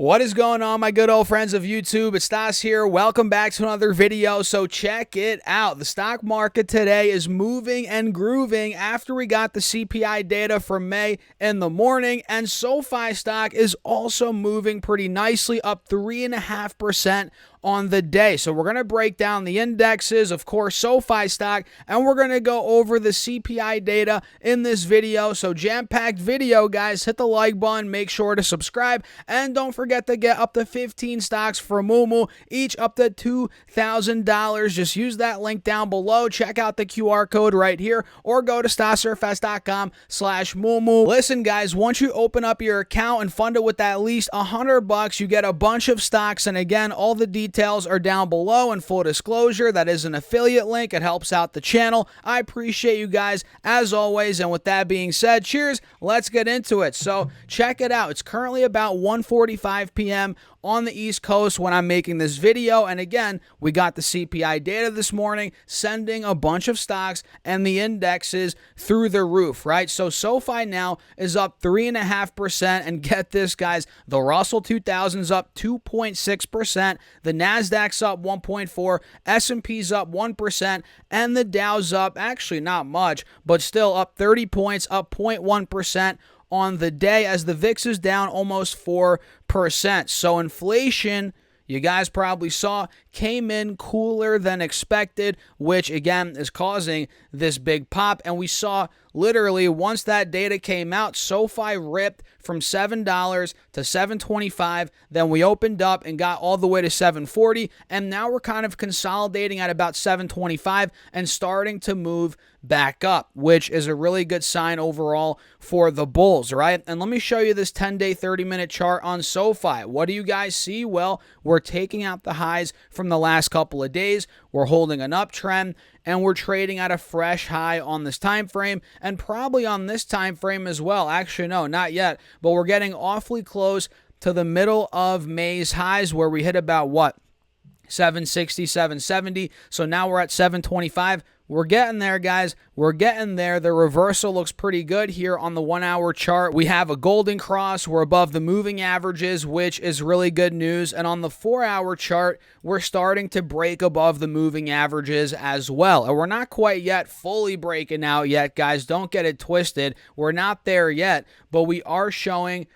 What is going on, my good old friends of YouTube? It's Stas here. Welcome back to another video. So check it out. The stock market today is moving and grooving after we got the CPI data for May in the morning, and Sofi stock is also moving pretty nicely, up 3.5% on the day. So we're going to break down the indexes, of course, Sofi stock, and we're going to go over the CPI data in this video. So jam-packed video, guys. Hit the like button, make sure to subscribe, and don't forget to get up to 15 stocks for Moomoo, each up to $2,000. Just use that link down below. Check out the QR code right here, or go to stasurfs.com/Moomoo. Listen, guys, once you open up your account and fund it with at least $100, you get a bunch of stocks, and again, all the details are down below. And full disclosure, that is an affiliate link. It helps out the channel. I appreciate you guys as always. And with that being said, cheers. Let's get into it. So check it out. It's currently about 1:45 p.m. on the East Coast when I'm making this video. And again, we got the CPI data this morning, sending a bunch of stocks and the indexes through the roof, right? So Sofi now is up 3.5%. And get this, guys, the Russell 2000 is up 2.6%. The Nasdaq's up 1.4%, S&P's up 1%, and the Dow's up, actually not much, but still up 30 points, up 0.1% on the day, as the VIX is down almost 4%. So inflation, you guys probably saw, came in cooler than expected, which again is causing this big pop. And we saw literally once that data came out, Sofi ripped from $7 to $7.25. Then we opened up and got all the way to $7.40. And now we're kind of consolidating at about $7.25 and starting to move back up, which is a really good sign overall for the bulls, right? And let me show you this 10-day, 30-minute chart on Sofi. What do you guys see? Well, we're taking out the highs from the last couple of days. We're holding an uptrend, and we're trading at a fresh high on this time frame, and probably on this time frame as well. Actually, no, not yet, but we're getting awfully close to the middle of May's highs, where we hit about what? 760, 770. So now we're at 725. We're getting there, guys. We're getting there. The reversal looks pretty good here on the 1-hour chart. We have a golden cross. We're above the moving averages, which is really good news. And on the 4-hour chart, we're starting to break above the moving averages as well. And we're not quite yet fully breaking out yet, guys. Don't get it twisted. We're not there yet, but we are showing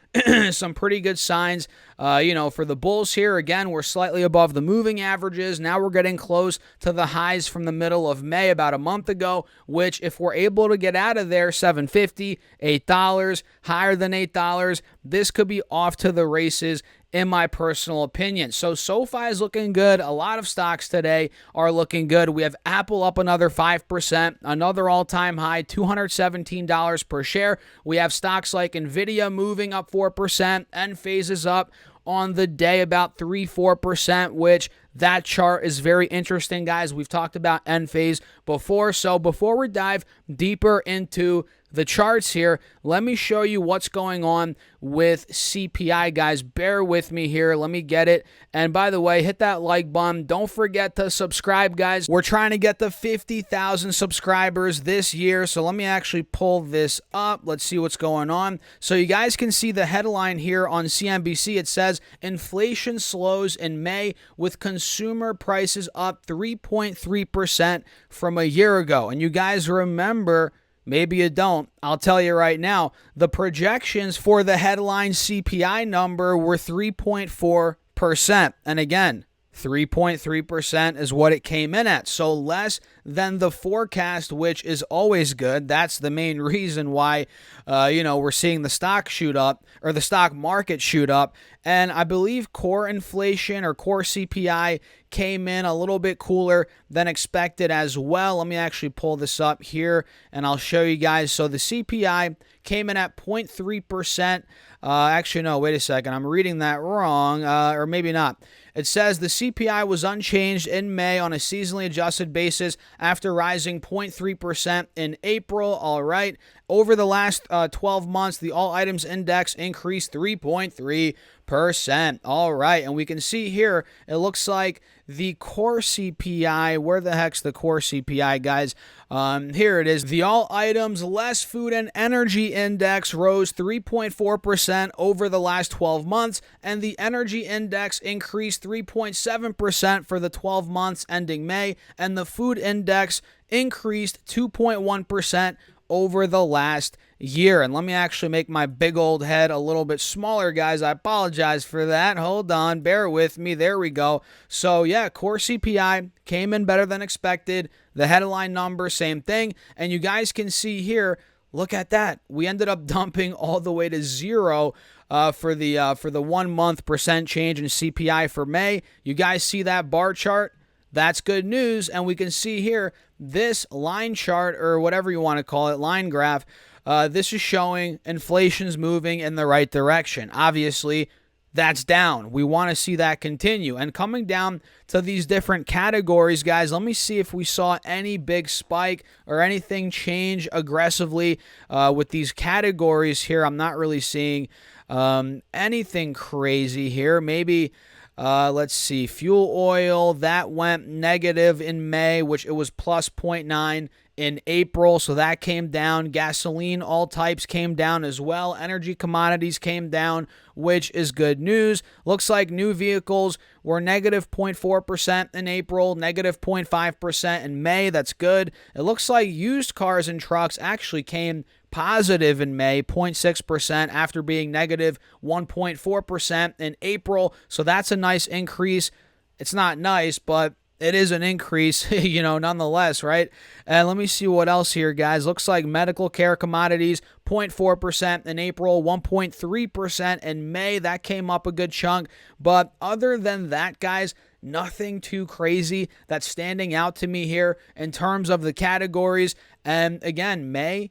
some pretty good signs. For the bulls here, again, we're slightly above the moving averages. Now we're getting close to the highs from the middle of May, about a month ago, which if we're able to get out of there, $7.50, $8, higher than $8, this could be off to the races, in my personal opinion. So Sofi is looking good. A lot of stocks today are looking good. We have Apple up another 5%, another all-time high, $217 per share. We have stocks like Nvidia moving up 4%, Enphase is up on the day about 3-4%, which that chart is very interesting, guys. We've talked about Enphase before. So before we dive deeper into the charts here, let me show you what's going on with CPI, guys. Bear with me here. Let me get it. And by the way, hit that like button. Don't forget to subscribe, guys. We're trying to get the 50,000 subscribers this year. So let me actually pull this up. Let's see what's going on. So you guys can see the headline here on CNBC. It says, inflation slows in May with consumer prices up 3.3% from a year ago. And you guys remember, maybe you don't, I'll tell you right now, the projections for the headline CPI number were 3.4%. And again, 3.3% is what it came in at. So less than the forecast, which is always good. That's the main reason why, we're seeing the stock shoot up, or the stock market shoot up. And I believe core inflation or core CPI came in a little bit cooler than expected as well. Let me actually pull this up here and I'll show you guys. So the CPI came in at 0.3%. Actually, no, wait a second. I'm reading that wrong, or maybe not. It says the CPI was unchanged in May on a seasonally adjusted basis after rising 0.3% in April. All right. Over the last 12 months, the all items index increased 3.3%. All right, and we can see here, it looks like the core CPI, where the heck's the core CPI, guys? Here it is. The all items less food and energy index rose 3.4% over the last 12 months, and the energy index increased 3.7% for the 12 months ending May, and the food index increased 2.1% over the last year. And let me actually make my big old head a little bit smaller, guys. I apologize for that. Hold on, bear with me. There we go. So yeah, core CPI came in better than expected. The headline number, same thing. And you guys can see here, look at that. We ended up dumping all the way to zero for the 1 month percent change in CPI for May. You guys see that bar chart? That's good news. And we can see here this line chart, or whatever you want to call it, line graph. This is showing inflation's moving in the right direction. Obviously, that's down. We want to see that continue. And coming down to these different categories, guys, let me see if we saw any big spike or anything change aggressively with these categories here. I'm not really seeing anything crazy here. Maybe let's see, fuel oil, that went negative in May, which it was plus 0.9 in April, so that came down. Gasoline, all types came down as well. Energy commodities came down, which is good news. Looks like new vehicles were negative 0.4% in April, negative 0.5% in May. That's good. It looks like used cars and trucks actually came positive in May, 0.6% after being negative 1.4% in April. So that's a nice increase. It's not nice, but it is an increase, nonetheless, right? And let me see what else here, guys. Looks like medical care commodities, 0.4% in April, 1.3% in May. That came up a good chunk. But other than that, guys, nothing too crazy that's standing out to me here in terms of the categories. And again, May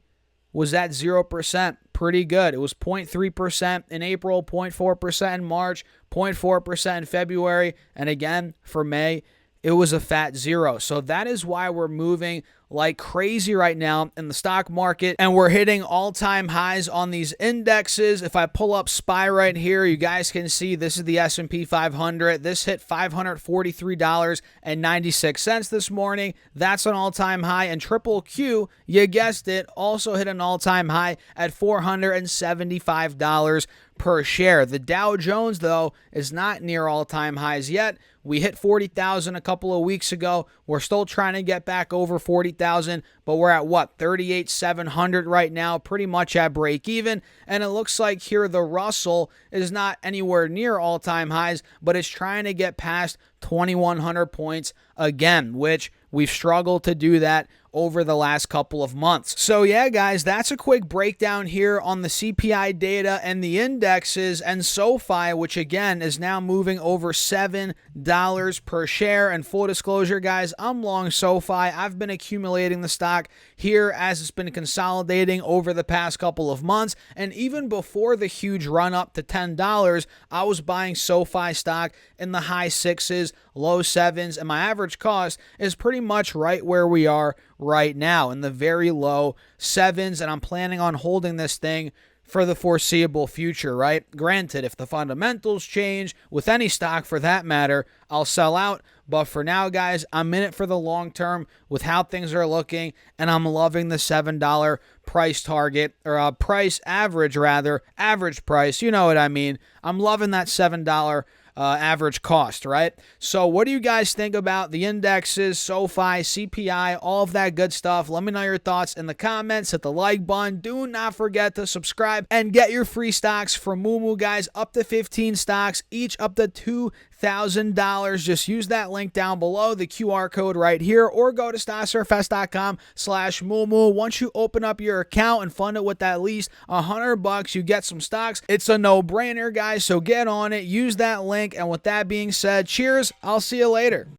was at 0%. Pretty good. It was 0.3% in April, 0.4% in March, 0.4% in February. And again, for May, it was a fat zero. So that is why we're moving like crazy right now in the stock market, and we're hitting all-time highs on these indexes. If I pull up SPY right here, you guys can see this is the S&P 500. This hit $543.96 this morning. That's an all-time high. And Triple Q, you guessed it, also hit an all-time high at $475 per share. The Dow Jones, though, is not near all-time highs yet. We hit 40,000 a couple of weeks ago. We're still trying to get back over 40,000, but we're at what, 38,700 right now, pretty much at break even. And it looks like here the Russell is not anywhere near all-time highs, but it's trying to get past 2,100 points again, which we've struggled to do that over the last couple of months. So yeah, guys, that's a quick breakdown here on the CPI data and the indexes, and Sofi, which again is now moving over $7 per share. And full disclosure, guys, I'm long Sofi. I've been accumulating the stock here as it's been consolidating over the past couple of months. And even before the huge run up to $10, I was buying Sofi stock in the high sixes, low sevens, and my average cost is pretty much right where we are right now, in the very low sevens, and I'm planning on holding this thing for the foreseeable future, right? Granted, if the fundamentals change, with any stock for that matter, I'll sell out. But for now, guys, I'm in it for the long term with how things are looking, and I'm loving the $7 price target, or price average price. You know what I mean? I'm loving that $7 average cost, right? So what do you guys think about the indexes, Sofi, CPI, all of that good stuff? Let me know your thoughts in the comments. Hit the like button. Do not forget to subscribe and get your free stocks from Moomoo, guys. Up to 15 stocks, each up to $2,000. Just use that link down below, the QR code right here, or go to StockSurfest.com/Moomoo. Once you open up your account and fund it with at least $100, you get some stocks. It's a no-brainer, guys, so get on it. Use that link. And with that being said, cheers. I'll see you later.